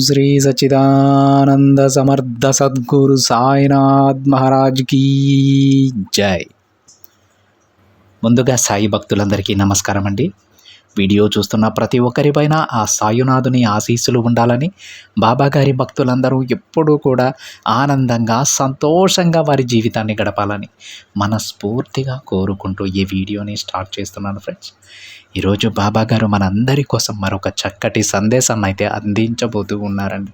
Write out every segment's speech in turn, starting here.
శ్రీ సచ్చిదానంద సమర్థ సద్గురు సాయినాథ్ మహారాజ్ కీ జై. ముందుగా సాయి భక్తులందరికీ నమస్కారం అండి. వీడియో చూస్తున్న ప్రతి ఒక్కరిపైన ఆ సాయునాథుని ఆశీస్సులు ఉండాలని, బాబాగారి భక్తులందరూ ఎప్పుడూ కూడా ఆనందంగా సంతోషంగా వారి జీవితాన్ని గడపాలని మనస్ఫూర్తిగా కోరుకుంటూ ఈ వీడియోని స్టార్ట్ చేస్తున్నాను ఫ్రెండ్స్. ఈరోజు బాబాగారు మనందరి కోసం మరొక చక్కటి సందేశాన్ని అయితే అందించబోతూ ఉన్నారండి.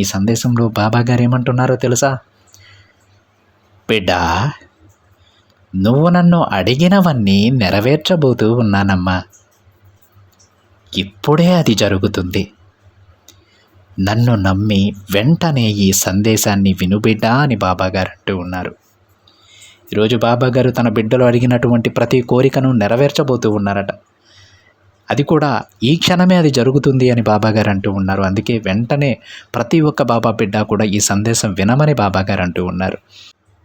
ఈ సందేశంలో బాబాగారు ఏమంటున్నారో తెలుసా? బిడ్డా, నువ్వు నన్ను అడిగినవన్నీ నెరవేర్చబోతూ ఉన్నానమ్మా. ఇప్పుడే అది జరుగుతుంది. నన్ను నమ్మి వెంటనే ఈ సందేశాన్ని వినుబిడ్డా అని బాబాగారు అంటూ ఉన్నారు. ఈరోజు బాబాగారు తన బిడ్డలు అడిగినటువంటి ప్రతి కోరికను నెరవేర్చబోతూ ఉన్నారట. అది కూడా ఈ క్షణమే అది జరుగుతుంది అని బాబాగారు అంటూ ఉన్నారు. అందుకే వెంటనే ప్రతి ఒక్క బాబా బిడ్డ కూడా ఈ సందేశం వినమని బాబాగారు అంటూ ఉన్నారు.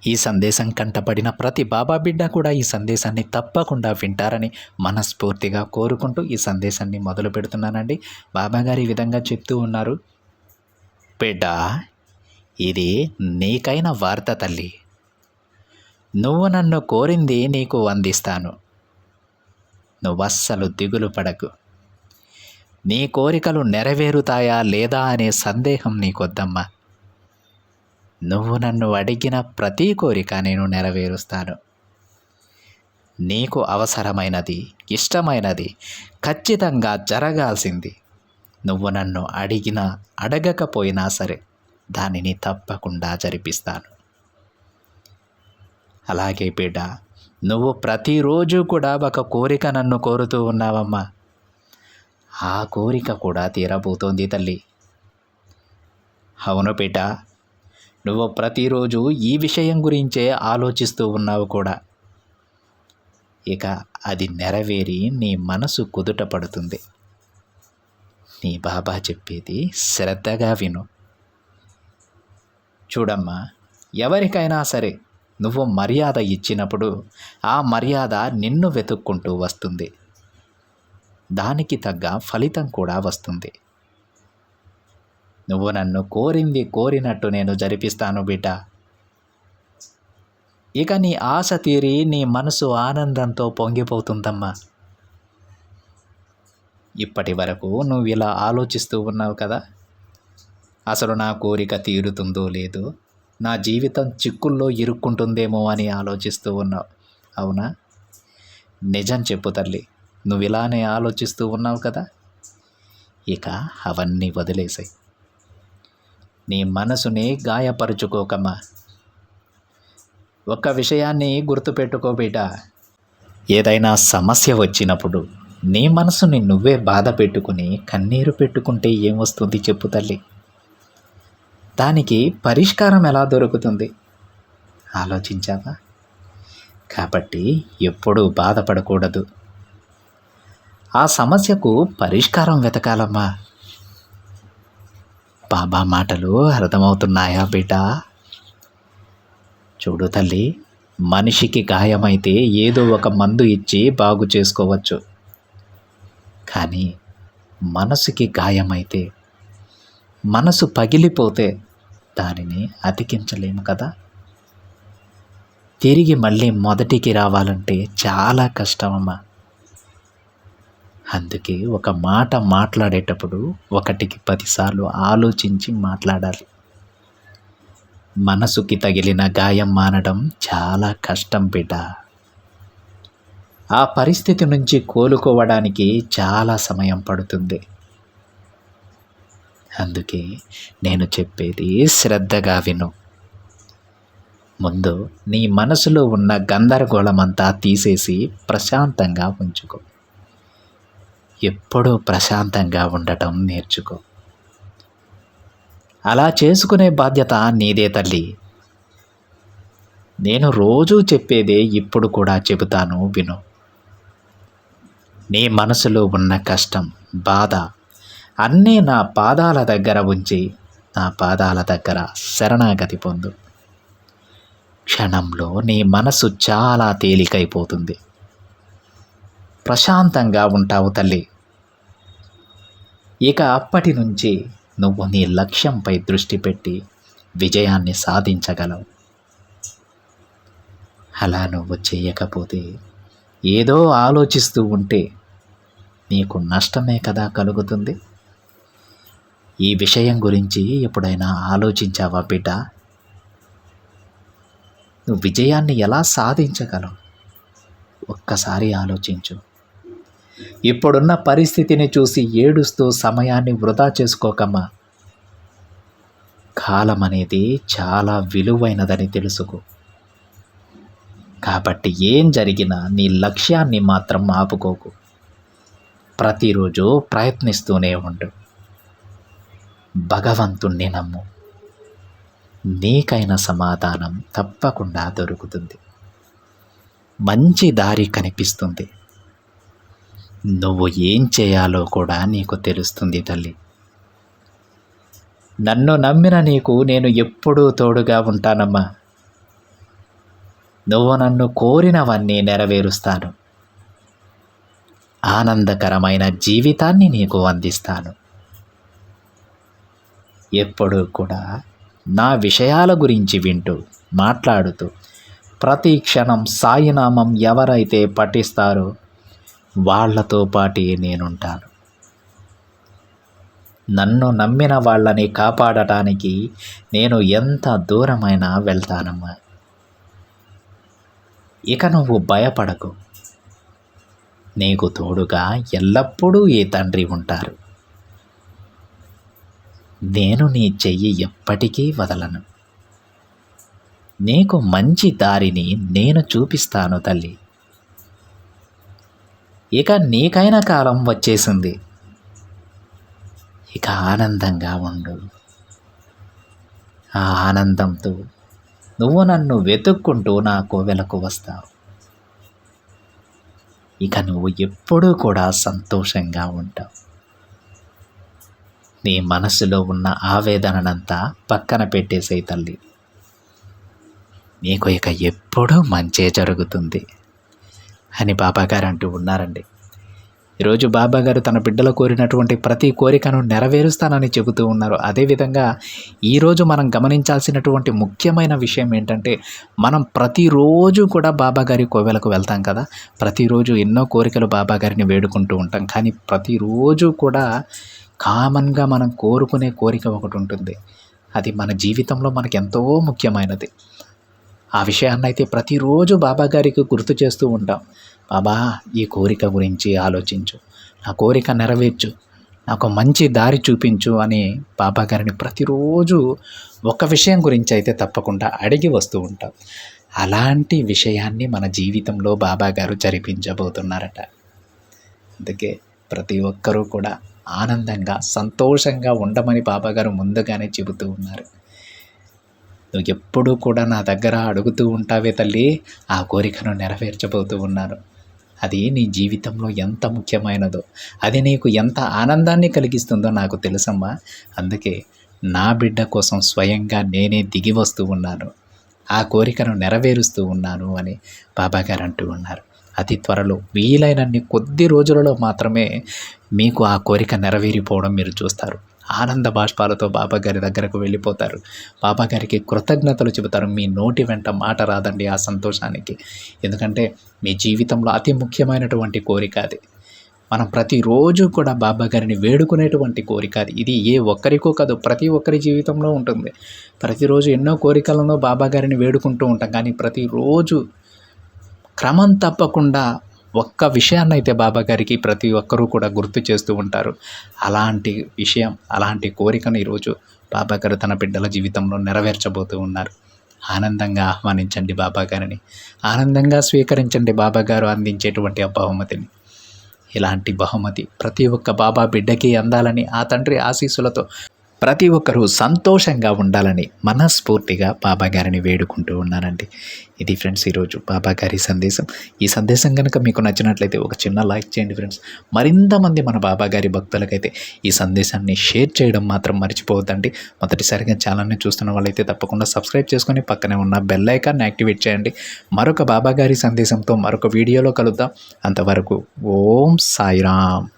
ఈ సందేశం కంటపడిన ప్రతి బాబా బిడ్డ కూడా ఈ సందేశాన్ని తప్పకుండా వింటారని మనస్ఫూర్తిగా కోరుకుంటూ ఈ సందేశాన్ని మొదలు పెడుతున్నానండి. బాబాగారు ఈ విధంగా చెప్తూ ఉన్నారు. బిడ్డ, ఇది నీకైన వార్త తల్లి. నువ్వు నన్ను కోరింది నీకు అందిస్తాను. నువ్వస్సలు దిగులు పడకు. నీ కోరికలు నెరవేరుతాయా లేదా అనే సందేహం నీకొద్దమ్మా. నువ్వు నన్ను అడిగిన ప్రతి కోరిక నేను నెరవేరుస్తాను. నీకు అవసరమైనది, ఇష్టమైనది, ఖచ్చితంగా జరగాల్సింది నువ్వు నన్ను అడగకపోయినా సరే దానిని తప్పకుండా జరిపిస్తాను. అలాగే బిడ్డ, నువ్వు ప్రతిరోజు కూడా ఒక కోరిక నన్ను కోరుతూ ఉన్నావమ్మా. ఆ కోరిక కూడా తీరబోతోంది తల్లి. అవును బిడ్డ, నువ్వు ప్రతిరోజు ఈ విషయం గురించే ఆలోచిస్తూ ఉన్నావు కూడా. ఇక అది నెరవేరి నీ మనసు కుదుట పడుతుంది. నీ బాబా చెప్పేది శ్రద్ధగా విను. చూడమ్మా, ఎవరికైనా సరే నువ్వు మర్యాద ఇచ్చినప్పుడు ఆ మర్యాద నిన్ను వెతుక్కుంటూ వస్తుంది. దానికి తగ్గ ఫలితం కూడా వస్తుంది. నువ్వు నన్ను కోరింది కోరినట్టు నేను జరిపిస్తాను బిడ్డ. ఇక నీ ఆశ తీరి నీ మనసు ఆనందంతో పొంగిపోతుందమ్మా. ఇప్పటి వరకు నువ్వు ఇలా ఆలోచిస్తూ ఉన్నావు కదా, అసలు నా కోరిక తీరుతుందో లేదో, నా జీవితం చిక్కుల్లో ఇరుక్కుంటుందేమో అని ఆలోచిస్తూ ఉన్నావు. అవునా? నిజం చెప్పు తల్లి, నువ్వు ఇలానే ఆలోచిస్తూ ఉన్నావు కదా. ఇక అవన్నీ వదిలేసాయి. నీ మనసుని గాయపరుచుకోకమ్మా. ఒక్క విషయాన్ని గుర్తుపెట్టుకో బిడ్డ, ఏదైనా సమస్య వచ్చినప్పుడు నీ మనసుని నువ్వే బాధ పెట్టుకుని కన్నీరు పెట్టుకుంటే ఏమొస్తుంది చెప్పు తల్లి. దానికి పరిష్కారం ఎలా దొరుకుతుంది ఆలోచించావా? కాబట్టి ఎప్పుడూ బాధపడకూడదు. ఆ సమస్యకు పరిష్కారం వెతకాలమ్మా. బాబా మాటలు అర్థమవుతున్నాయా బిడ్డ? చూడు తల్లి, మనిషికి గాయమైతే ఏదో ఒక మందు ఇచ్చి బాగు చేసుకోవచ్చు. కానీ మనసుకి గాయమైతే, మనసు పగిలిపోతే దానిని అతికించలేము కదా. తిరిగి మళ్ళీ మొదటికి రావాలంటే చాలా కష్టమమ్మా. అందుకే ఒక మాట మాట్లాడేటప్పుడు 1కి 10 సార్లు ఆలోచించి మాట్లాడాలి. మనసుకి తగిలిన గాయం మానడం చాలా కష్టం బిడ్డ. ఆ పరిస్థితి నుంచి కోలుకోవడానికి చాలా సమయం పడుతుంది. అందుకే నేను చెప్పేది శ్రద్ధగా విను. ముందు నీ మనసులో ఉన్న గందరగోళమంతా తీసేసి ప్రశాంతంగా ఉంచుకో. ఎప్పుడూ ప్రశాంతంగా ఉండటం నేర్చుకో. అలా చేసుకునే బాధ్యత నీదే తల్లి. నేను రోజూ చెప్పేదే ఇప్పుడు కూడా చెబుతాను విను. నీ మనసులో ఉన్న కష్టం, బాధ అన్నీ నా పాదాల దగ్గర ఉంచి, నా పాదాల దగ్గర శరణాగతి పొందు. క్షణంలో నీ మనసు చాలా తేలికైపోతుంది. ప్రశాంతంగా ఉంటావు తల్లి. ఇక అప్పటి నుంచి నువ్వు నీ లక్ష్యంపై దృష్టి పెట్టి విజయాన్ని సాధించగలవు. అలా నువ్వు చేయకపోతే ఏదో ఆలోచిస్తూ ఉంటే నీకు నష్టమే కదా కలుగుతుంది. ఈ విషయం గురించి ఎప్పుడైనా ఆలోచించావా బిడ్డ? నువ్వు విజయాన్ని ఎలా సాధించగలవు ఒక్కసారి ఆలోచించు. ఇప్పుడున్న పరిస్థితిని చూసి ఏడుస్తూ సమయాన్ని వృధా చేసుకోకమ్మా. కాలం అనేది చాలా విలువైనదని తెలుసుకో. కాబట్టి ఏం జరిగినా నీ లక్ష్యాన్ని మాత్రం ఆపుకోకు. ప్రతిరోజు ప్రయత్నిస్తూనే ఉండు. భగవంతుణ్ణి నమ్ము. నీకైన సమాధానం తప్పకుండా దొరుకుతుంది. మంచి దారి కనిపిస్తుంది. నువ్వు ఏం చేయాలో కూడా నీకు తెలుస్తుంది తల్లి. నన్ను నమ్మిన నీకు నేను ఎప్పుడూ తోడుగా ఉంటానమ్మా. నువ్వు నన్ను కోరినవన్నీ నెరవేరుస్తాను. ఆనందకరమైన జీవితాన్ని నీకు అందిస్తాను. ఎప్పుడూ కూడా నా విషయాల గురించి వింటూ మాట్లాడుతూ ప్రతి క్షణం సాయినామం ఎవరైతే పఠిస్తారో వాళ్లతో పాటే నేనుంటాను. నన్ను నమ్మిన వాళ్ళని కాపాడటానికి నేను ఎంత దూరమైనా వెళ్తానమ్మా. ఇక నువ్వు భయపడకు. నీకు తోడుగా ఎల్లప్పుడూ ఈ తండ్రి ఉంటారు. నేను నీ చెయ్యి ఎప్పటికీ వదలను. నీకు మంచి దారిని నేను చూపిస్తాను తల్లి. ఇక నీకైన కాలం వచ్చేసింది. ఇక ఆనందంగా ఉండు. ఆ ఆనందంతో నువ్వు నన్ను వెతుక్కుంటూ నా కోవెలకు వస్తావు. ఇక నువ్వు ఎప్పుడూ కూడా సంతోషంగా ఉంటావు. నీ మనసులో ఉన్న ఆవేదనంతా పక్కన పెట్టేసేయి తల్లి. నీకు ఇక ఎప్పుడూ మంచే జరుగుతుంది అని బాబాగారు అంటూ ఉన్నారండి. ఈరోజు బాబాగారు తన బిడ్డలు కోరినటువంటి ప్రతి కోరికను నెరవేరుస్తానని చెబుతూ ఉన్నారు. అదేవిధంగా ఈరోజు మనం గమనించాల్సినటువంటి ముఖ్యమైన విషయం ఏంటంటే, మనం ప్రతిరోజు కూడా బాబాగారి కోవెలకు వెళ్తాం కదా. ప్రతిరోజు ఎన్నో కోరికలు బాబాగారిని వేడుకుంటూ ఉంటాం. కానీ ప్రతిరోజు కూడా కామన్గా మనం కోరుకునే కోరిక ఒకటి ఉంటుంది. అది మన జీవితంలో మనకు ఎంతో ముఖ్యమైనది. ఆ విషయాన్ని అయితే ప్రతిరోజు బాబాగారికి గుర్తు చేస్తూ ఉంటాం. బాబా, ఈ కోరిక గురించి ఆలోచించు, నా కోరిక నెరవేర్చు, నాకు మంచి దారి చూపించు అని బాబాగారిని ప్రతిరోజు ఒక విషయం గురించి అయితే తప్పకుండా అడిగి వస్తూ ఉంటాం. అలాంటి విషయాన్ని మన జీవితంలో బాబాగారు జరిపించబోతున్నారట. అందుకే ప్రతి ఒక్కరూ కూడా ఆనందంగా సంతోషంగా ఉండమని బాబాగారు ముందుగానే చెబుతూ ఉన్నారు. నువ్వు ఎప్పుడూ కూడా నా దగ్గర అడుగుతూ ఉంటావే తల్లి, ఆ కోరికను నెరవేర్చబోతూ ఉన్నాను. అది నీ జీవితంలో ఎంత ముఖ్యమైనదో, అది నీకు ఎంత ఆనందాన్ని కలిగిస్తుందో నాకు తెలుసమ్మా. అందుకే నా బిడ్డ కోసం స్వయంగా నేనే దిగి వస్తూ ఉన్నాను, ఆ కోరికను నెరవేరుస్తూ ఉన్నాను అని బాబాగారు అంటూ ఉన్నారు. అతి త్వరలో వీలైనన్ని కొద్ది రోజులలో మాత్రమే మీకు ఆ కోరిక నెరవేరిపోవడం మీరు చూస్తారు. ఆనంద బాష్పాలతో బాబాగారి దగ్గరకు వెళ్ళిపోతారు. బాబాగారికి కృతజ్ఞతలు చెబుతారు. మీ నోటి వెంట మాట రాదండి ఆ సంతోషానికి. ఎందుకంటే మీ జీవితంలో అతి ముఖ్యమైనటువంటి కోరిక అది. మనం ప్రతిరోజు కూడా బాబాగారిని వేడుకునేటువంటి కోరిక అది. ఇది ఏ ఒక్కరికో కాదు, ప్రతి ఒక్కరి జీవితంలో ఉంటుంది. ప్రతిరోజు ఎన్నో కోరికలను బాబాగారిని వేడుకుంటూ ఉంటాం. కానీ ప్రతిరోజు క్రమం తప్పకుండా ఒక్క విషయాన్ని అయితే బాబాగారికి ప్రతి ఒక్కరూ కూడా గుర్తు చేస్తూ ఉంటారు. అలాంటి విషయం, అలాంటి కోరికను ఈరోజు బాబాగారు తన బిడ్డల జీవితంలో నెరవేర్చబోతూ ఉన్నారు. ఆనందంగా ఆహ్వానించండి బాబాగారిని, ఆనందంగా స్వీకరించండి బాబాగారు అందించేటువంటి ఆ బహుమతిని. ఇలాంటి బహుమతి ప్రతి ఒక్క బాబా బిడ్డకి అందాలని ఆ తండ్రి ఆశీస్సులతో ప్రతి ఒక్కరూ సంతోషంగా ఉండాలని మనస్ఫూర్తిగా బాబాగారిని వేడుకుంటూ ఉన్నానండి. ఇది ఫ్రెండ్స్ ఈరోజు బాబాగారి సందేశం. ఈ సందేశం కనుక మీకు నచ్చినట్లయితే ఒక చిన్న లైక్ చేయండి ఫ్రెండ్స్. మరింతమంది మన బాబాగారి భక్తులకైతే ఈ సందేశాన్ని షేర్ చేయడం మాత్రం మర్చిపోవద్దండి. మొదటిసారిగా ఛానల్ని చూస్తున్న వాళ్ళైతే తప్పకుండా సబ్స్క్రైబ్ చేసుకొని పక్కనే ఉన్న బెల్ ఐకాన్ని యాక్టివేట్ చేయండి. మరొక బాబాగారి సందేశంతో మరొక వీడియోలో కలుద్దాం. అంతవరకు ఓం సాయిరామ్.